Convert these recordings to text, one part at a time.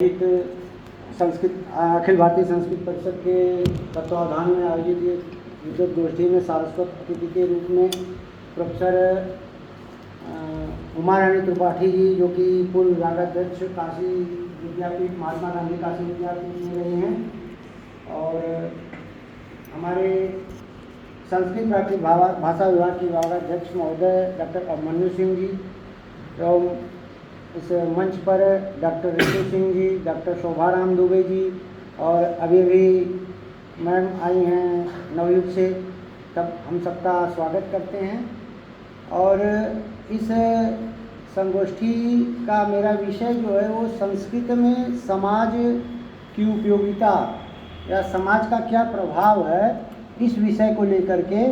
एक संस्कृत अखिल भारतीय संस्कृत परिषद के तत्वावधान में आयोजित ये विद्वत गोष्ठी में सारस्वत अतिथि के रूप में प्रोफेसर उमा रानी त्रिपाठी जी, जो कि पूर्व विभागाध्यक्ष काशी विद्यापीठ महात्मा गांधी काशी विद्यापीठ में रहे हैं, और हमारे संस्कृत भाषा विभाग के विभागाध्यक्ष महोदय डॉक्टर अभिमन्यु सिंह जी, एवं इस मंच पर डॉक्टर ऋषि सिंह जी, डॉक्टर शोभाराम दुबे जी, और अभी मैम आई हैं नवयुग से, तब हम सबका स्वागत करते हैं। और इस संगोष्ठी का मेरा विषय जो है वो संस्कृत में समाज की उपयोगिता या समाज का क्या प्रभाव है, इस विषय को लेकर के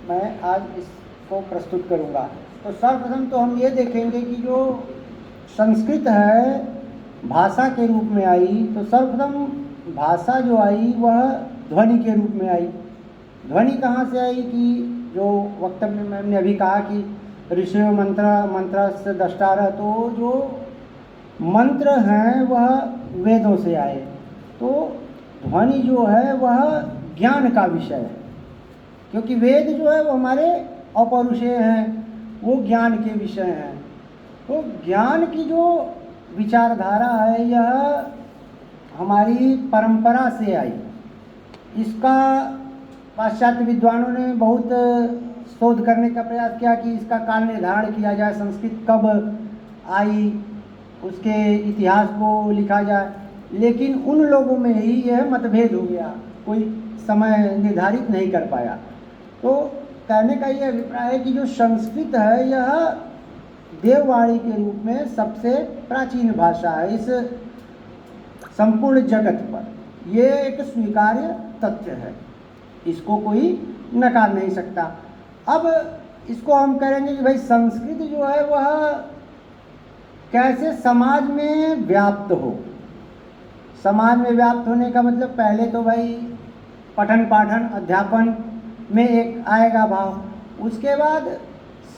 मैं आज इसको प्रस्तुत करूँगा। तो सर्वप्रथम तो हम ये देखेंगे कि जो संस्कृत है भाषा के रूप में आई, तो सर्वप्रथम भाषा जो आई वह ध्वनि के रूप में आई। ध्वनि कहाँ से आई कि जो वक्तव्य में मैंने अभी कहा कि ऋषियों मंत्र से दष्टार, तो जो मंत्र हैं वह वेदों से आए। तो ध्वनि जो है वह ज्ञान का विषय है, क्योंकि वेद जो है वो हमारे अपौरुषेय हैं, वो ज्ञान के विषय हैं। तो ज्ञान की जो विचारधारा है यह हमारी परंपरा से आई। इसका पाश्चात्य विद्वानों ने बहुत शोध करने का प्रयास किया कि इसका काल निर्धारण किया जाए, संस्कृत कब आई उसके इतिहास को लिखा जाए, लेकिन उन लोगों में ही यह मतभेद हो गया, कोई समय निर्धारित नहीं कर पाया। तो कहने का ये अभिप्राय है कि जो संस्कृत है यह देववाणी के रूप में सबसे प्राचीन भाषा है इस संपूर्ण जगत पर। ये एक स्वीकार्य तथ्य है, इसको कोई नकार नहीं सकता। अब इसको हम करेंगे कि भाई संस्कृत जो है वह कैसे समाज में व्याप्त हो। समाज में व्याप्त होने का मतलब पहले तो भाई पठन पाठन अध्यापन में एक आएगा भाव, उसके बाद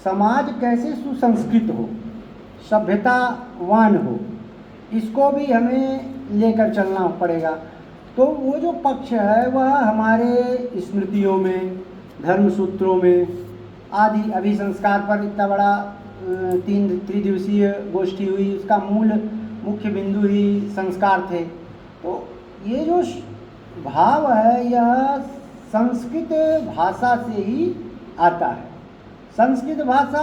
समाज कैसे सुसंस्कृत हो, सभ्यतावान हो, इसको भी हमें लेकर चलना पड़ेगा। तो वो जो पक्ष है वह हमारे स्मृतियों में, धर्मसूत्रों में आदि, अभी संस्कार पर इतना बड़ा 3 त्रिदिवसीय गोष्ठी हुई, उसका मुख्य बिंदु ही संस्कार थे। तो ये जो भाव है यह संस्कृत भाषा से ही आता है। संस्कृत भाषा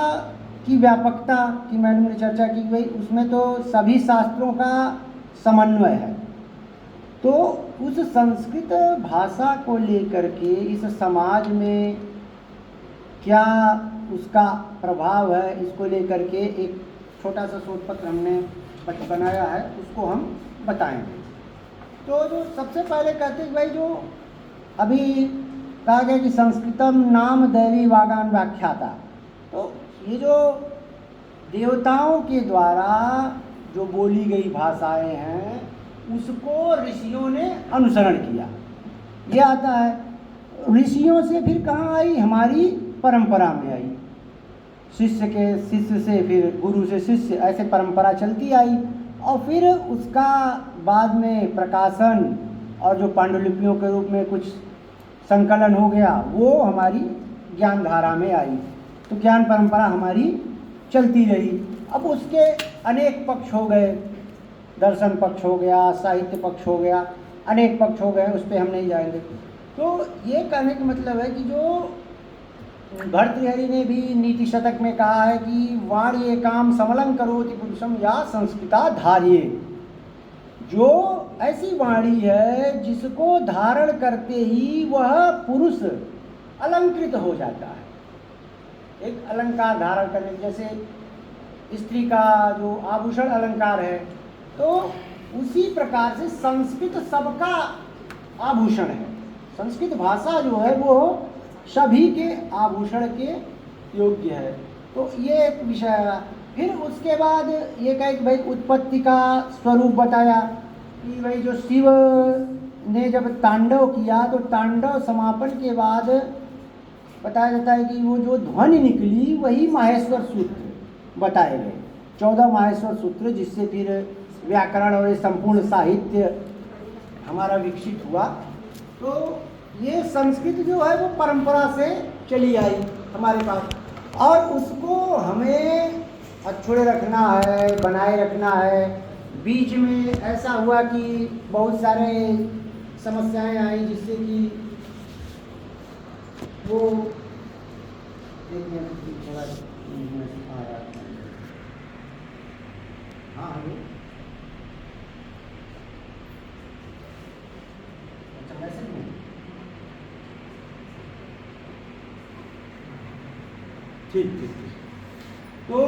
की व्यापकता की मैंने चर्चा की गई, उसमें तो सभी शास्त्रों का समन्वय है। तो उस संस्कृत भाषा को लेकर के इस समाज में क्या उसका प्रभाव है, इसको लेकर के एक छोटा सा शोध पत्र हमने बनाया है, उसको हम बताएंगे। तो जो सबसे पहले कहते हैं भाई, जो अभी कहा गया कि संस्कृतम नाम दैवी वागान व्याख्याता, तो ये जो देवताओं के द्वारा जो बोली गई भाषाएं हैं उसको ऋषियों ने अनुसरण किया, ये आता है। ऋषियों से फिर कहाँ आई, हमारी परंपरा में आई, शिष्य के शिष्य से फिर गुरु से शिष्य, ऐसे परंपरा चलती आई। और फिर उसका बाद में प्रकाशन और जो पांडुलिपियों के रूप में कुछ संकलन हो गया, वो हमारी ज्ञान धारा में आई। तो ज्ञान परंपरा हमारी चलती रही। अब उसके अनेक पक्ष हो गए, दर्शन पक्ष हो गया, साहित्य पक्ष हो गया, अनेक पक्ष हो गए, उस पर हम नहीं जाएंगे। तो ये कहने का मतलब है कि जो भर्तृहरि ने भी नीति शतक में कहा है कि वाणी काम समलं करोति पुरुषम या संस्कृता धार्ये, जो ऐसी वाणी है जिसको धारण करते ही वह पुरुष अलंकृत हो जाता है। एक अलंकार धारण करने, जैसे स्त्री का जो आभूषण अलंकार है, तो उसी प्रकार से संस्कृत सबका आभूषण है। संस्कृत भाषा जो है वो सभी के आभूषण के योग्य है। तो ये एक विषय है। फिर उसके बाद ये कहे कि भाई उत्पत्ति का स्वरूप बताया कि भाई जो शिव ने जब तांडव किया तो तांडव समापन के बाद बताया जाता है कि वो जो ध्वनि निकली वही माहेश्वर सूत्र बताए गए, 14 माहेश्वर सूत्र, जिससे फिर व्याकरण और ये संपूर्ण साहित्य हमारा विकसित हुआ। तो ये संस्कृत जो है वो परंपरा से चली आई हमारे पास, और उसको हमें अछूड़े रखना है, बनाए रखना है। बीच में ऐसा हुआ कि बहुत सारे समस्याएं आई, जिससे कि वो एक मिनट थोड़ा आ रहा है। हाँ हेलो, अच्छा मैसेज में ठीक। तो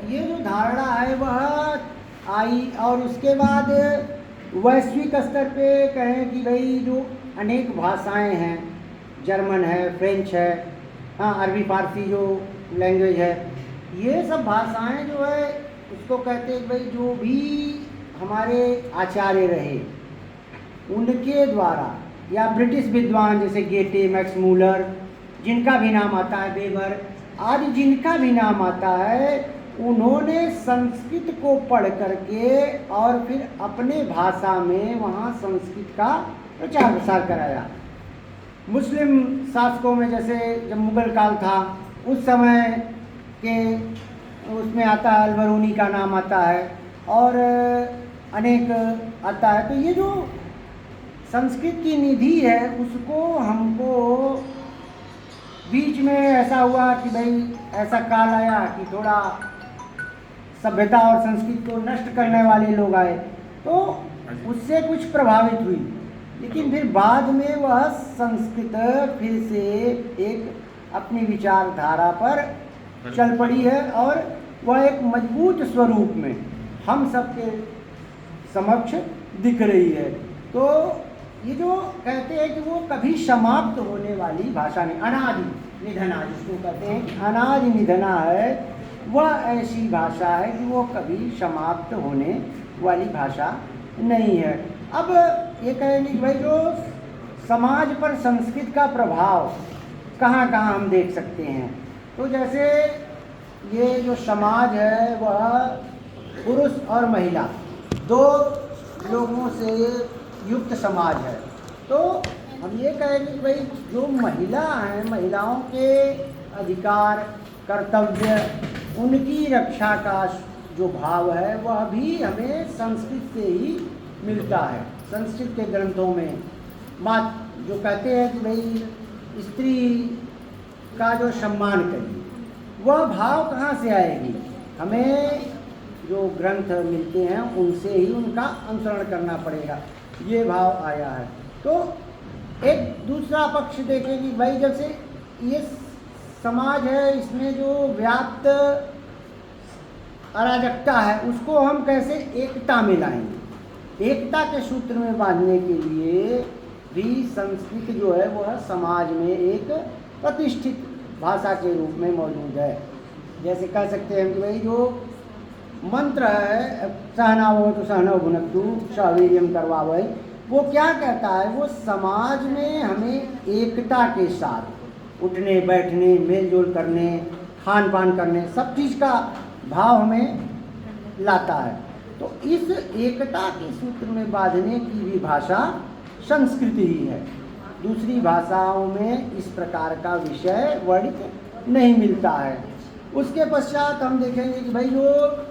ये जो धारणा है वह आई, और उसके बाद वैश्विक स्तर पे कहें कि भाई जो अनेक भाषाएं हैं, जर्मन है, फ्रेंच है, हाँ अरबी फारसी जो लैंग्वेज है, ये सब भाषाएं जो है उसको कहते हैं भाई जो भी हमारे आचार्य रहे उनके द्वारा, या ब्रिटिश विद्वान जैसे गेटे, मैक्स मूलर, जिनका भी नाम आता है, वेबर आदि जिनका भी नाम आता है, उन्होंने संस्कृत को पढ़ करके और फिर अपने भाषा में वहाँ संस्कृत का प्रचार प्रसार कराया। मुस्लिम शासकों में जैसे जब मुगल काल था उस समय के उसमें आता है, अलबरूनी का नाम आता है और अनेक आता है। तो ये जो संस्कृत की निधि है उसको हमको बीच में ऐसा हुआ कि भाई ऐसा काल आया कि थोड़ा सभ्यता और संस्कृत को नष्ट करने वाले लोग आए, तो उससे कुछ प्रभावित हुई। लेकिन फिर बाद में वह संस्कृत फिर से एक अपनी विचारधारा पर चल पड़ी है, और वह एक मजबूत स्वरूप में हम सबके समक्ष दिख रही है। तो ये जो कहते हैं कि वो कभी समाप्त होने वाली भाषा नहीं, अनादि निधना जिसको कहते हैं कि अनादि निधना है, वह ऐसी भाषा है कि वो कभी समाप्त होने वाली भाषा नहीं है। अब ये कहेंगे कि भाई जो समाज पर संस्कृत का प्रभाव कहाँ कहाँ हम देख सकते हैं, तो जैसे ये जो समाज है वह पुरुष और महिला दो लोगों से युक्त समाज है। तो हम ये कहेंगे कि भाई जो महिला हैं, महिलाओं के अधिकार, कर्तव्य, उनकी रक्षा का जो भाव है वह भी हमें संस्कृत से ही मिलता है। संस्कृत के ग्रंथों में मात जो कहते हैं कि भाई स्त्री का जो सम्मान करिए, वह भाव कहाँ से आएगी? हमें जो ग्रंथ मिलते हैं उनसे ही उनका अनुसरण करना पड़ेगा, ये भाव आया है। तो एक दूसरा पक्ष देखें कि भाई जैसे ये समाज है, इसमें जो व्याप्त अराजकता है उसको हम कैसे एकता में लाएंगे? एकता के सूत्र में बांधने के लिए भी संस्कृत जो है वह समाज में एक प्रतिष्ठित भाषा के रूप में मौजूद है। जैसे कह सकते हैं कि भाई जो मंत्र है सहनावतु सहनौ भुनक्तु सह वीर्यं करवावहै, वो क्या कहता है? वो समाज में हमें एकता के साथ उठने बैठने, मेल जोल करने, खान पान करने, सब चीज़ का भाव हमें लाता है। तो इस एकता के सूत्र में बांधने की भी भाषा संस्कृत ही है। दूसरी भाषाओं में इस प्रकार का विषय वर्णित नहीं मिलता है। उसके पश्चात हम देखेंगे कि भाई जो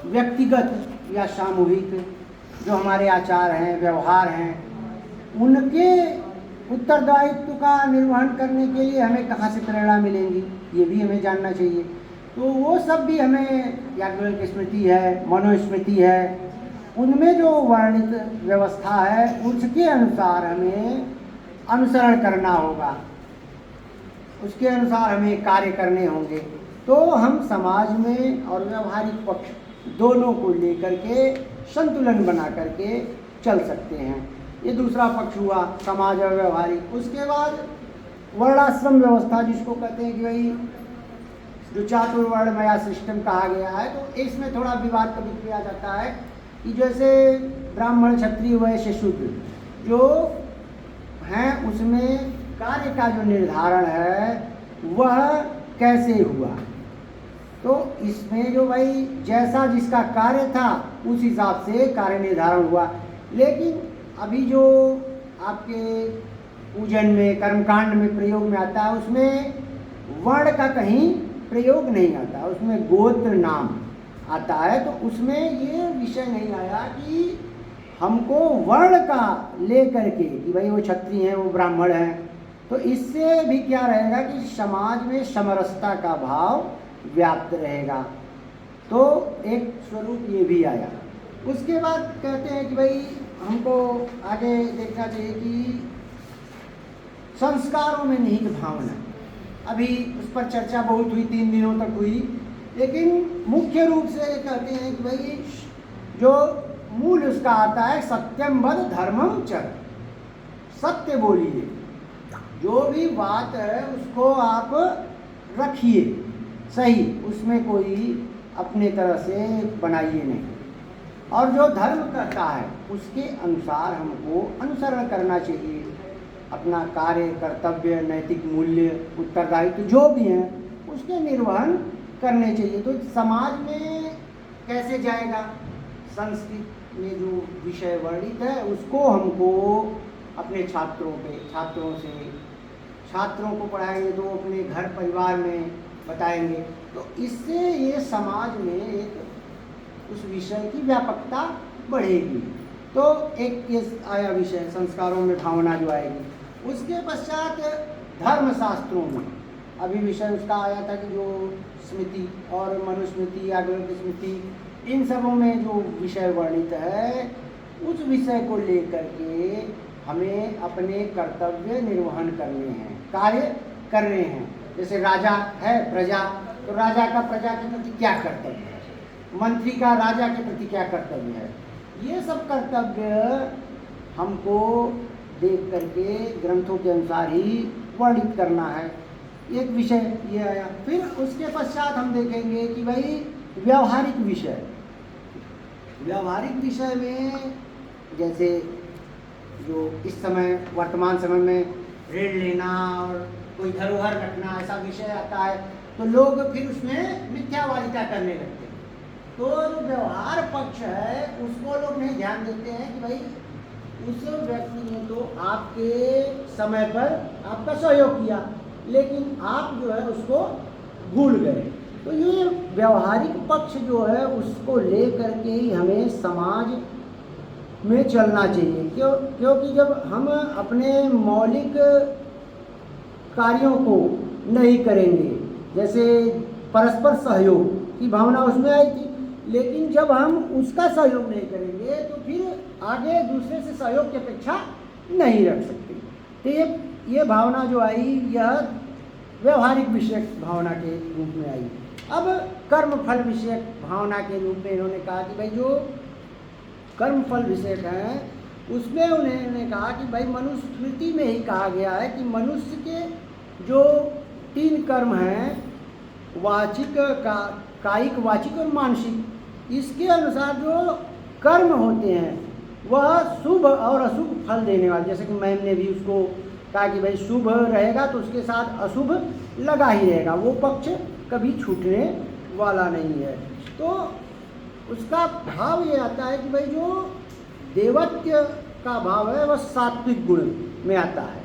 व्यक्तिगत या सामूहिक जो हमारे आचार हैं, व्यवहार हैं, उनके उत्तरदायित्व का निर्वहन करने के लिए हमें कहाँ से प्रेरणा मिलेंगी, ये भी हमें जानना चाहिए। तो वो सब भी हमें याज्ञवल्क्य स्मृति है, मनुस्मृति है, उनमें जो वर्णित व्यवस्था है उसके अनुसार हमें अनुसरण करना होगा, उसके अनुसार हमें कार्य करने होंगे। तो हम समाज में और व्यवहारिक पक्ष दोनों को लेकर के संतुलन बना करके चल सकते हैं। ये दूसरा पक्ष हुआ समाज और व्यवहारिक। उसके बाद वर्णाश्रम व्यवस्था जिसको कहते हैं कि भाई जो चातुर्वर्णमय सिस्टम कहा गया है, तो इसमें थोड़ा विवाद कभी किया जाता है कि जैसे ब्राह्मण, क्षत्रिय, वैश्य, शूद्र जो हैं उसमें कार्य का जो निर्धारण है वह कैसे हुआ, तो इसमें जो भाई जैसा जिसका कार्य था उस हिसाब से कार्य निर्धारण हुआ। लेकिन अभी जो आपके पूजन में कर्मकांड में प्रयोग में आता है उसमें वर्ण का कहीं प्रयोग नहीं आता, उसमें गोत्र नाम आता है। तो उसमें ये विषय नहीं आया कि हमको वर्ण का ले करके कि भाई वो क्षत्रिय हैं वो ब्राह्मण हैं। तो इससे भी क्या रहेगा कि समाज में समरसता का भाव व्याप्त रहेगा। तो एक स्वरूप ये भी आया। उसके बाद कहते हैं कि भाई हमको आगे देखना चाहिए कि संस्कारों में निहित भावना, अभी उस पर चर्चा बहुत हुई, 3 दिनों तक हुई, लेकिन मुख्य रूप से कहते हैं कि भाई जो मूल उसका आता है सत्यम वद धर्मम च, सत्य बोलिए, जो भी बात है उसको आप रखिए सही, उसमें कोई अपने तरह से बनाइए नहीं, और जो धर्म कहता है उसके अनुसार हमको अनुसरण करना चाहिए। अपना कार्य कर्तव्य नैतिक मूल्य उत्तरदायित्व जो भी हैं उसके निर्वहन करने चाहिए। तो समाज में कैसे जाएगा, संस्कृत में जो विषय वर्णित है उसको हमको अपने छात्रों को पढ़ाएंगे तो अपने घर परिवार में बताएंगे। तो इससे ये समाज में एक उस विषय की व्यापकता बढ़ेगी। तो एक ये आया विषय संस्कारों में भावना जो आएगी। उसके पश्चात धर्मशास्त्रों में अभी विषय उसका आया था कि जो स्मृति और मनुस्मृति याज्ञवल्क्य स्मृति इन सबों में जो विषय वर्णित है उस विषय को लेकर के हमें अपने कर्तव्य निर्वहन करने हैं, कार्य करने हैं। जैसे राजा है प्रजा, तो राजा का प्रजा के प्रति क्या कर्तव्य है, मंत्री का राजा के प्रति क्या कर्तव्य है, ये सब कर्तव्य हमको देख करके ग्रंथों के अनुसार ही वर्णित करना है। एक विषय ये आया। फिर उसके पश्चात हम देखेंगे कि भाई व्यावहारिक विषय में जैसे जो इस समय वर्तमान समय में ऋण लेना और कोई धरोहर रखना ऐसा विषय आता है तो लोग फिर उसमें मिथ्यावादिता करने लगते हैं। तो जो व्यवहार पक्ष है उसको लोग नहीं ध्यान देते हैं कि भाई उस व्यक्ति ने तो आपके समय पर आपका सहयोग किया लेकिन आप जो है उसको भूल गए। तो ये व्यवहारिक पक्ष जो है उसको लेकर के ही हमें समाज में चलना चाहिए। क्योंकि जब हम अपने मौलिक कार्यों को नहीं करेंगे, जैसे परस्पर सहयोग की भावना उसमें आई थी, लेकिन जब हम उसका सहयोग नहीं करेंगे तो फिर आगे दूसरे से सहयोग की अपेक्षा नहीं रख सकते। तो ये भावना जो आई यह व्यवहारिक विषयक भावना के रूप में आई। अब कर्म फल विषयक भावना के रूप में इन्होंने कहा कि भाई जो कर्म फल विषयक हैं उसमें उन्होंने कहा कि भाई मनुस्मृति में ही कहा गया है कि मनुष्य के जो 3 कर्म हैं, वाचिक कायिक वाचिक और मानसिक, इसके अनुसार जो कर्म होते हैं वह शुभ और अशुभ फल देने वाले। जैसे कि मैम ने भी उसको कहा कि भाई शुभ रहेगा तो उसके साथ अशुभ लगा ही रहेगा, वो पक्ष कभी छूटने वाला नहीं है। तो उसका भाव ये आता है कि भाई जो देवत्व का भाव है वह सात्विक गुण में आता है।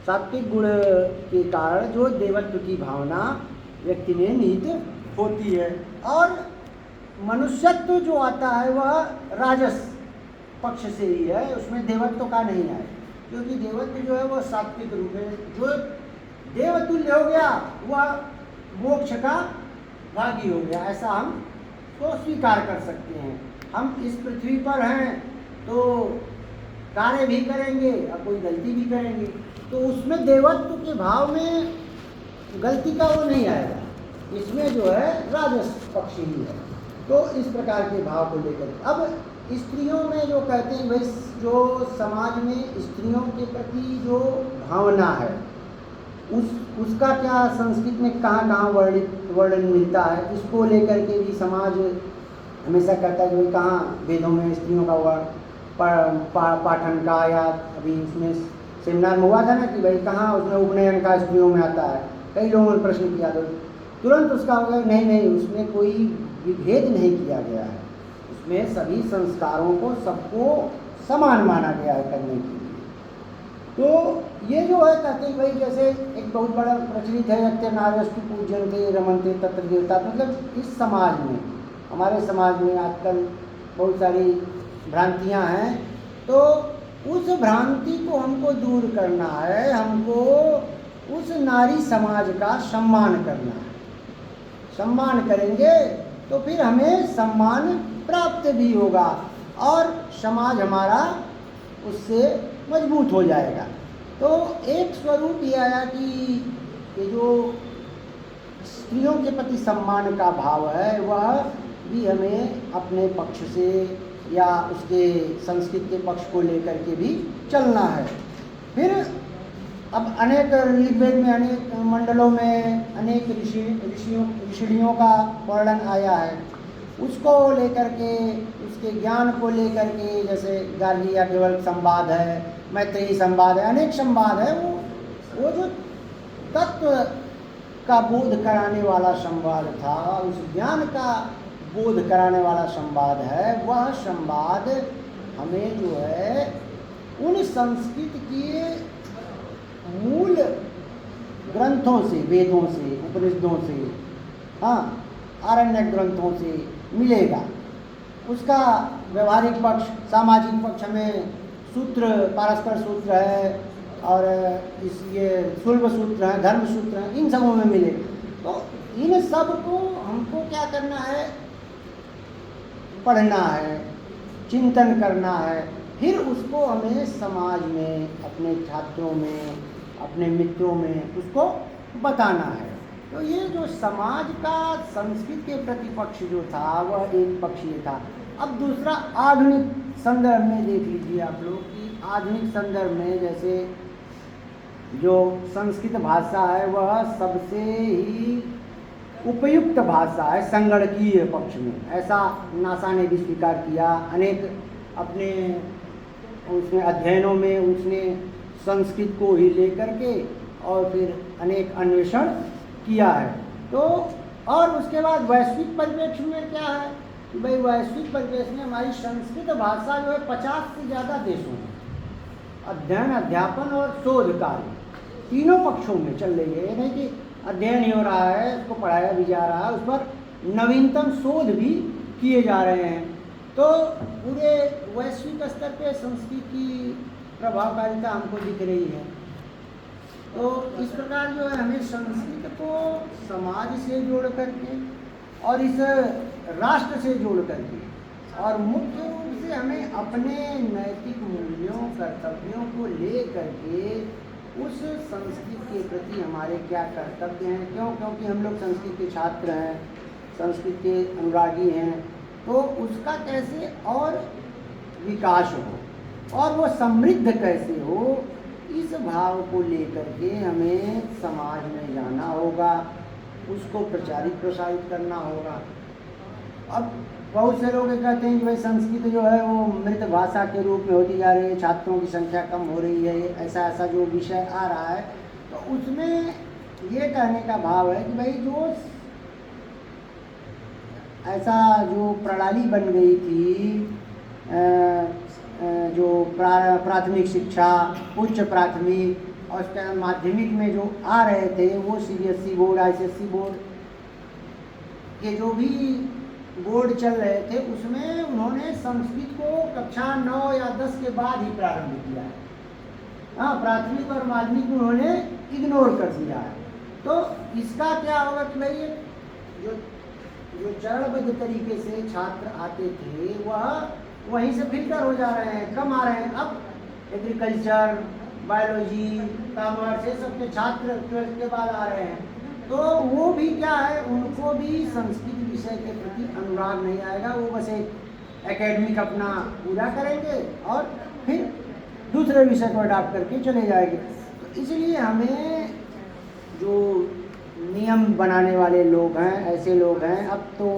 सात्विक गुण के कारण जो देवत्व की भावना व्यक्ति में निहित होती है। और मनुष्यत्व जो आता है वह राजस पक्ष से ही है, उसमें देवत्व का नहीं है, क्योंकि देवत्व जो है वह सात्विक रूप है। जो देवतुल्य हो गया वह मोक्ष का भागी हो गया, ऐसा हम तो स्वीकार कर सकते हैं। हम इस पृथ्वी पर हैं तो कार्य भी करेंगे और कोई गलती भी करेंगे, तो उसमें देवत्व के भाव में गलती का वो नहीं आएगा, इसमें जो है राजस पक्ष ही है। तो इस प्रकार के भाव को लेकर अब स्त्रियों में जो कहते हैं भाई जो समाज में स्त्रियों के प्रति जो भावना है उसका क्या संस्कृत में कहाँ वर्णन मिलता है, इसको लेकर के भी समाज हमेशा कहता है कि भाई कहाँ वेदों में स्त्रियों का पाठन का, या अभी उसमें सेमिनार में हुआ था ना कि भाई कहाँ उसमें उपनयन का स्त्रियों में आता है। कई लोगों ने प्रश्न किया, तो तुरंत उसका होगा नहीं नहीं, उसमें कोई विभेद नहीं किया गया है, उसमें सभी संस्कारों को सबको समान माना गया है करने के लिए। तो ये जो है कहते हैं भाई, जैसे एक बहुत बड़ा प्रचलित है यत्ते नार्यस्तु पूज्यन्ते रमन्ते तत्र देवता, मतलब इस समाज में, हमारे समाज में आजकल बहुत सारी भ्रांतियां हैं, तो उस भ्रांति को हमको दूर करना है, हमको उस नारी समाज का सम्मान करना है। सम्मान करेंगे तो फिर हमें सम्मान प्राप्त भी होगा और समाज हमारा उससे मजबूत हो जाएगा। तो एक स्वरूप ये आया कि ये जो स्त्रियों के प्रति सम्मान का भाव है वह भी हमें अपने पक्ष से या उसके संस्कृत के पक्ष को लेकर के भी चलना है। फिर अब अनेक ऋग्वेद में अनेक मंडलों में अनेक ऋषियों का वर्णन आया है, उसको लेकर के, उसके ज्ञान को लेकर के, जैसे गार्गी या केवल संवाद है, मैत्रेयी संवाद है, अनेक संवाद है, वो जो तत्व का बोध कराने वाला संवाद था, उस ज्ञान का बोध कराने वाला संवाद है, वह संवाद हमें जो है उन संस्कृत के मूल ग्रंथों से, वेदों से, उपनिषदों से, हाँ, आरण्यक ग्रंथों से मिलेगा। उसका व्यवहारिक पक्ष, सामाजिक पक्ष हमें सूत्र, पारस्पर सूत्र है और ये शुल्ब सूत्र है, धर्म सूत्र है, इन सबों में मिलेगा। तो इन सब को हमको क्या करना है, पढ़ना है, चिंतन करना है, फिर उसको हमें समाज में, अपने छात्रों में, अपने मित्रों में उसको बताना है। तो ये जो समाज का संस्कृत के प्रतिपक्ष जो था वह एक पक्ष ये था। अब दूसरा आधुनिक संदर्भ में देख लीजिए आप लोग कि आधुनिक संदर्भ में जैसे जो संस्कृत भाषा है वह सबसे ही उपयुक्त भाषा है संगणकीय पक्ष में, ऐसा नासा ने भी स्वीकार किया। अनेक अपने उसने अध्ययनों में उसने संस्कृत को ही लेकर के और फिर अनेक अन्वेषण किया है। तो और उसके बाद वैश्विक परिप्रेक्ष्य में क्या है कि भाई वैश्विक परिप्रेक्ष्य में हमारी संस्कृत भाषा जो है 50 से ज़्यादा देशों में अध्ययन, अध्यापन और शोध कार्य तीनों पक्षों में चल रही है। ये नहीं कि अध्ययन ही हो रहा है, उसको पढ़ाया भी जा रहा है, उस पर नवीनतम शोध भी किए जा रहे हैं। तो पूरे वैश्विक स्तर पे संस्कृत की प्रभावकारिता हमको दिख रही है। तो इस प्रकार जो है हमें संस्कृत को समाज से जोड़ करके और इस राष्ट्र से जोड़ करके और मुख्य रूप से हमें अपने नैतिक मूल्यों, कर्तव्यों को ले करके उस संस्कृत के प्रति हमारे क्या कर्तव्य हैं, क्योंकि हम लोग संस्कृत के छात्र हैं, संस्कृत के अनुरागी हैं, तो उसका कैसे और विकास हो और वो समृद्ध कैसे हो, इस भाव को लेकर के हमें समाज में जाना होगा, उसको प्रचारित प्रसारित करना होगा। अब बहुत से लोग कहते हैं कि भाई संस्कृत जो है वो मृत भाषा के रूप में होती जा रही है, छात्रों की संख्या कम हो रही है, ऐसा जो विषय आ रहा है, तो उसमें ये कहने का भाव है कि भाई जो ऐसा जो प्रणाली बन गई थी, जो प्राथमिक शिक्षा, उच्च प्राथमिक और उसके माध्यमिक में जो आ रहे थे वो CBSE बोर्ड, ICSE बोर्ड के जो भी बोर्ड चल रहे थे, उसमें उन्होंने संस्कृत को कक्षा 9 या 10 के बाद ही प्रारंभ किया है। हाँ, प्राथमिक और माध्यमिक उन्होंने इग्नोर कर दिया है। तो इसका क्या होगा कि भाई जो चरणबद्ध तरीके से छात्र आते थे वह वहीं से फिल्टर हो जा रहे हैं, कम आ रहे हैं। अब एग्रीकल्चर, बायोलॉजी, कॉमर्स, ये सब के छात्र 12th के बाद आ रहे हैं, तो वो भी क्या है, उनको भी संस्कृत विषय के प्रति अनुराग नहीं आएगा। वो बस एक एकेडमिक अपना पूरा करेंगे और फिर दूसरे विषय को अडॉप्ट करके चले जाएंगे। तो इसलिए हमें जो नियम बनाने वाले लोग हैं, ऐसे लोग हैं, अब तो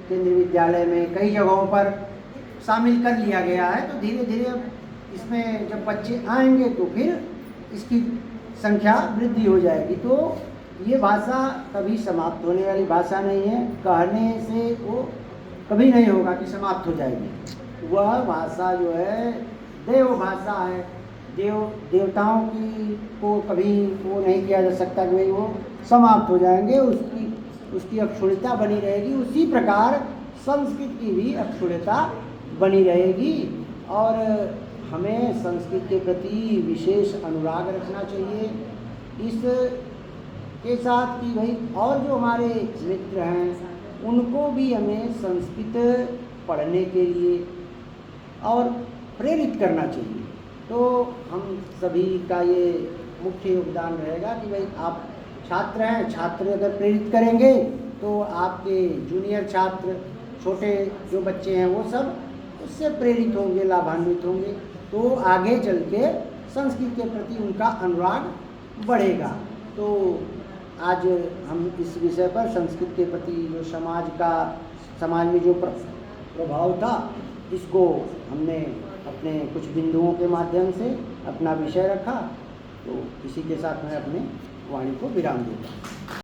केंद्रीय विद्यालय में कई जगहों पर शामिल कर लिया गया है, तो धीरे धीरे इसमें जब बच्चे आएंगे तो फिर इसकी संख्या वृद्धि हो जाएगी। तो ये भाषा कभी समाप्त होने वाली भाषा नहीं है। कहने से वो कभी नहीं होगा कि समाप्त हो जाएगी। वह भाषा जो है देव भाषा है। देवताओं की को कभी वो नहीं किया जा सकता कि भाई वो समाप्त हो जाएंगे, उसकी अक्षुण्णता बनी रहेगी। उसी प्रकार संस्कृत की भी अक्षुण्णता बनी रहेगी और हमें संस्कृत के प्रति विशेष अनुराग रखना चाहिए। इस के साथ कि भाई और जो हमारे मित्र हैं उनको भी हमें संस्कृत पढ़ने के लिए और प्रेरित करना चाहिए। तो हम सभी का ये मुख्य योगदान रहेगा कि भाई आप छात्र हैं, छात्र अगर प्रेरित करेंगे तो आपके जूनियर छात्र, छोटे जो बच्चे हैं वो सब उससे प्रेरित होंगे, लाभान्वित होंगे। तो आगे चल के संस्कृत के प्रति उनका अनुराग बढ़ेगा। तो आज हम इस विषय पर संस्कृत के प्रति जो समाज में जो प्रभाव था, इसको हमने अपने कुछ बिंदुओं के माध्यम से अपना विषय रखा। तो इसी के साथ मैं अपने वाणी को विराम देता हूँ।